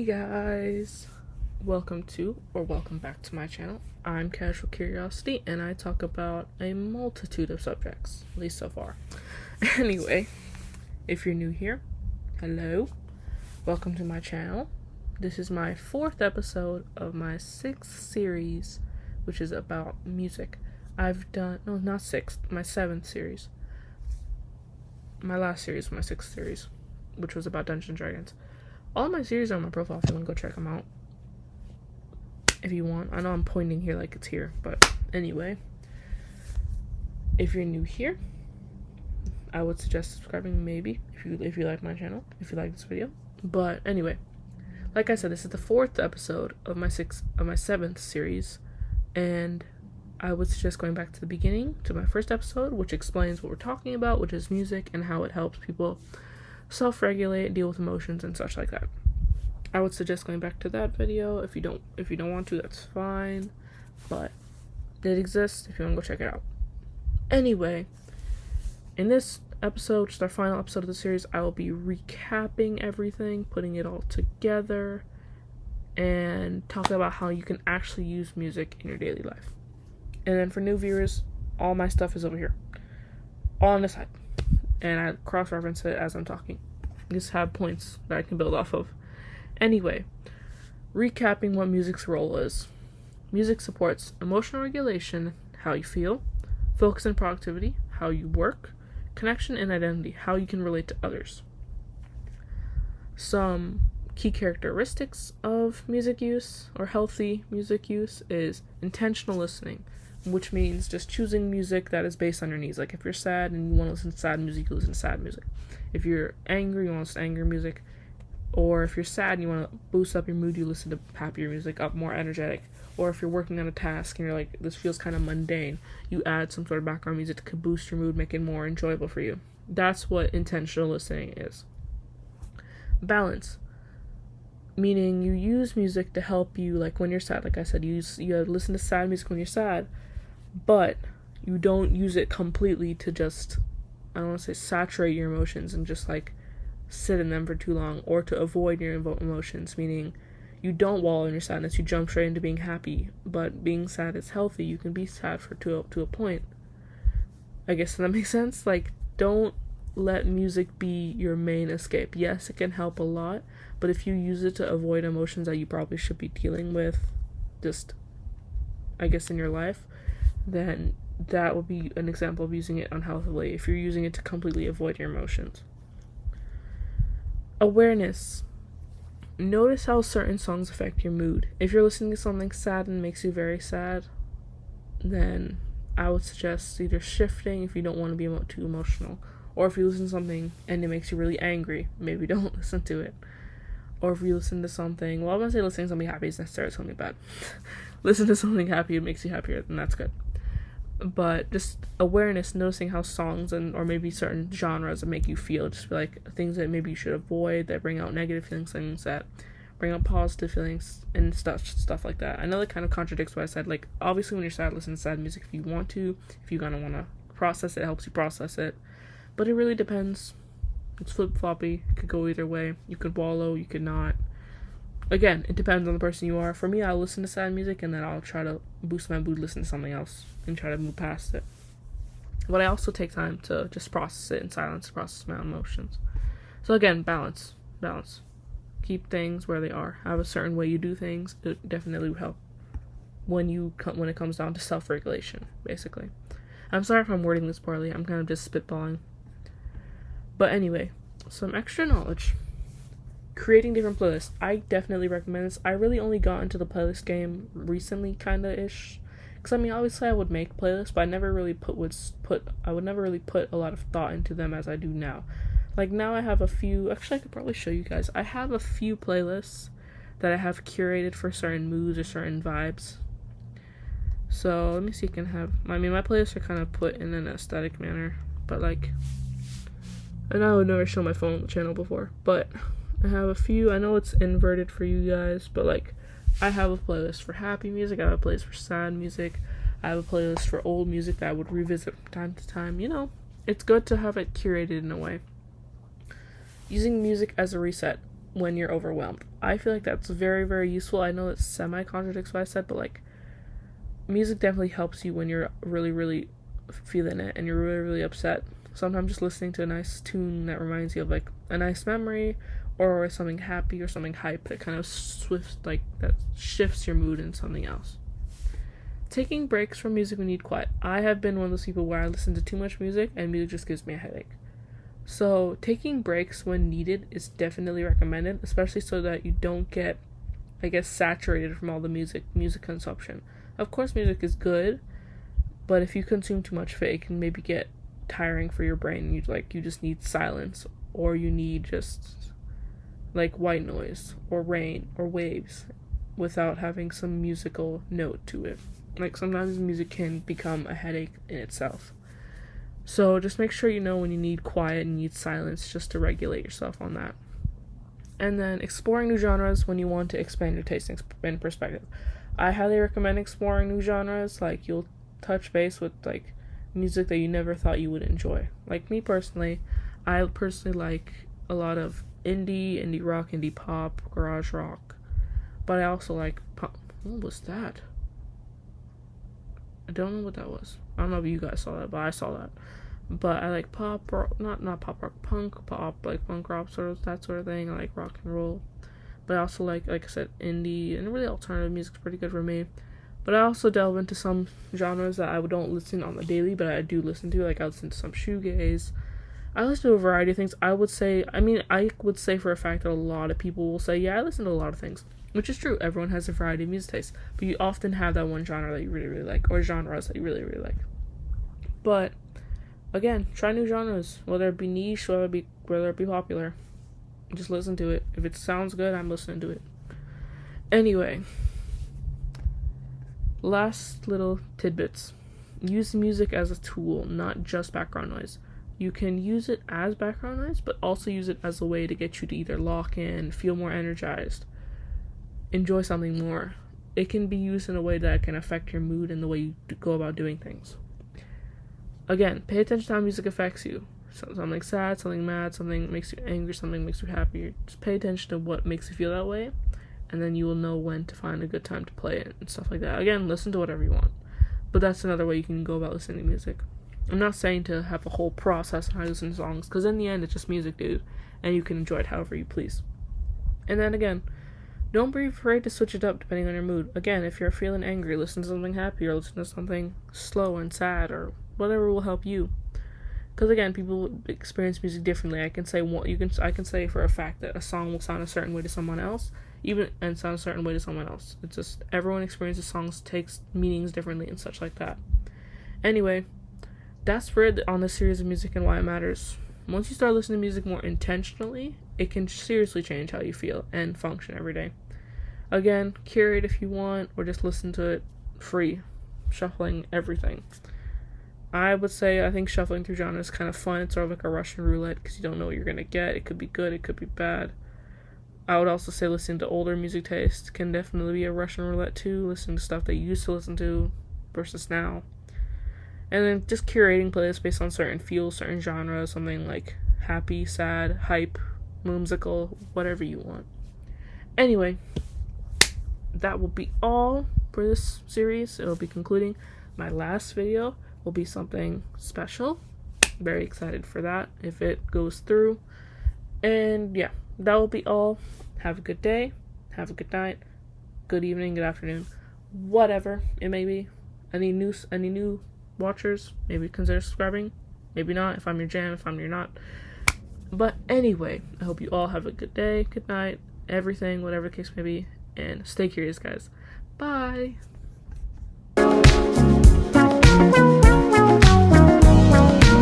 guys, welcome back to my channel. I'm Casual Curiosity and I talk about a multitude of subjects, at least so far. Anyway, if you're new here, hello, welcome to my channel. This is my 4th episode of my 6th series, which is about music. I've done, no, not 6th, my 7th series. My last series, my 6th series, which was about Dungeons and Dragons. All my series are on my profile if you want to go check them out. If you want. I know I'm pointing here like it's here, but anyway. If you're new here, I would suggest subscribing maybe if you like my channel, if you like this video. But anyway, like I said, this is the 4th episode of my 7th series, and I would suggest going back to the beginning to my first episode, which explains what we're talking about, which is music and how it helps people self-regulate, deal with emotions and such like that. I would suggest going back to that video. If you don't want to, that's fine, but it exists if you want to go check it out. Anyway, in this episode, just our final episode of the series, I will be recapping everything, putting it all together, and talking about how you can actually use music in your daily life. And then for new viewers, all my stuff is over here, all on the side. And I cross-reference it as I'm talking. Just have points that I can build off of. Anyway, recapping what music's role is. Music supports emotional regulation, how you feel, focus and productivity, how you work, connection and identity, how you can relate to others. Some key characteristics of music use, or healthy music use, is intentional listening, which means just choosing music that is based on your needs. Like if you're sad and you want to listen to sad music, you listen to sad music. If you're angry, you want to listen to angry music. Or if you're sad and you want to boost up your mood, you listen to happier music, up more energetic. Or if you're working on a task and you're like, this feels kind of mundane, you add some sort of background music to boost your mood, make it more enjoyable for you. That's what intentional listening is. Balance, meaning you use music to help you, like when you're sad, like I said, you listen to sad music when you're sad, but you don't use it completely to just, I don't want to say saturate your emotions and just like sit in them for too long, or to avoid your emotions, meaning you don't wallow in your sadness, you jump straight into being happy. But being sad is healthy. You can be sad to a point. I guess that makes sense. Like, don't let music be your main escape. Yes, it can help a lot, but if you use it to avoid emotions that you probably should be dealing with, just, I guess, in your life, then that would be an example of using it unhealthily, if you're using it to completely avoid your emotions. Awareness. Notice how certain songs affect your mood. If you're listening to something sad and makes you very sad, then I would suggest either shifting if you don't want to be too emotional, or if you listen to something and it makes you really angry, maybe don't listen to it. Or if you listen to something, well, I'm going to say listening to something happy is necessarily something bad. Listen to something happy, it makes you happier, then that's good. But just awareness, noticing how songs or maybe certain genres that make you feel, just like things that maybe you should avoid, that bring out negative feelings, things that bring out positive feelings, and stuff like that. I know that kind of contradicts what I said. Like, obviously when you're sad, listen to sad music if you want to. If you're gonna want to process it, it helps you process it. But it really depends. It's flip-floppy. It could go either way. You could wallow, you could not. Again, it depends on the person you are. For me, I'll listen to sad music and then I'll try to boost my mood, listen to something else, and try to move past it. But I also take time to just process it in silence, process my own emotions. So again, balance. Keep things where they are. Have a certain way you do things. It definitely would help when it comes down to self-regulation, basically. I'm sorry if I'm wording this poorly. I'm kind of just spitballing. But anyway, some extra knowledge. Creating different playlists. I definitely recommend this. I really only got into the playlist game recently, kinda-ish. Because, I mean, obviously I would make playlists, but I never really I would never really put a lot of thought into them as I do now. Like, now I have a few, actually I could probably show you guys. I have a few playlists that I have curated for certain moods or certain vibes. So, let me see if I can have, my playlists are kind of put in an aesthetic manner, but like, and I would never show my phone on the channel before, but I have a few. I know it's inverted for you guys, but like, I have a playlist for happy music, I have a playlist for sad music, I have a playlist for old music that I would revisit from time to time. You know, it's good to have it curated in a way. Using music as a reset. when you're overwhelmed. I feel like that's very, very useful. I know it semi-contradicts what I said, but like, music definitely helps you when you're really, really feeling it and you're really, really upset. Sometimes just listening to a nice tune that reminds you of like a nice memory or something happy or something hype that kind of that shifts your mood into something else. Taking breaks from music when you need quiet. I have been one of those people where I listen to too much music and music just gives me a headache. So taking breaks when needed is definitely recommended, especially so that you don't get, I guess, saturated from all the music consumption. Of course, music is good, but if you consume too much of it, it can maybe get tiring for your brain. You just need silence, or you need just like white noise or rain or waves without having some musical note to it. Like, sometimes music can become a headache in itself. So just make sure you know when you need quiet and need silence, just to regulate yourself on that. And then exploring new genres when you want to expand your taste and perspective. I highly recommend exploring new genres. Like, you'll touch base with like music that you never thought you would enjoy. Like me personally, I personally like a lot of indie rock, indie pop, garage rock. But I also like pop. What was that? I don't know what that was. I don't know if you guys saw that, but I saw that. But I like pop rock, not pop rock, punk pop, like punk rock, that sort of thing. I like rock and roll. But I also like I said, indie, and really alternative music's pretty good for me. But I also delve into some genres that I don't listen on the daily, but I do listen to. Like, I listen to some shoegaze. I listen to a variety of things. I would say for a fact that a lot of people will say, yeah, I listen to a lot of things. Which is true. Everyone has a variety of music tastes. But you often have that one genre that you really, really like, or genres that you really, really like. But, again, try new genres. Whether it be niche, whether it be popular. Just listen to it. If it sounds good, I'm listening to it. Anyway, last little tidbits. Use music as a tool, not just background noise. You can use it as background noise, but also use it as a way to get you to either lock in, feel more energized, enjoy something more. It can be used in a way that can affect your mood and the way you go about doing things. Again, pay attention to how music affects you. Something sad, something mad, something makes you angry, something makes you happy. Just pay attention to what makes you feel that way, and then you will know when to find a good time to play it and stuff like that. Again, listen to whatever you want, but that's another way you can go about listening to music. I'm not saying to have a whole process on how to listen to songs, because in the end, it's just music, dude, and you can enjoy it however you please. And then again, don't be afraid to switch it up depending on your mood. Again, if you're feeling angry, listen to something happy, or listen to something slow and sad, or whatever will help you. Because again, people experience music differently. I can say for a fact that a song will sound a certain way to someone else, and sound a certain way to someone else. It's just everyone experiences songs, takes meanings differently, and such like that. Anyway, that's for it on this series of music and why it matters. Once you start listening to music more intentionally, it can seriously change how you feel and function every day. Again, curate if you want, or just listen to it free, shuffling everything. I think shuffling through genres is kind of fun. It's sort of like a Russian roulette, because you don't know what you're going to get. It could be good, it could be bad. I would also say listening to older music tastes can definitely be a Russian roulette too, listening to stuff that you used to listen to versus now. And then just curating playlists based on certain feels, certain genres, something like happy, sad, hype, whimsical, whatever you want. Anyway, that will be all for this series. It'll be concluding. My last video will be something special. Very excited for that if it goes through. And yeah, that will be all. Have a good day, have a good night, good evening, good afternoon, whatever it may be. Any new watchers, maybe consider subscribing, maybe not, if I'm your jam, if I'm your not. But anyway, I hope you all have a good day, good night, everything, whatever the case may be, and stay curious, guys. Bye.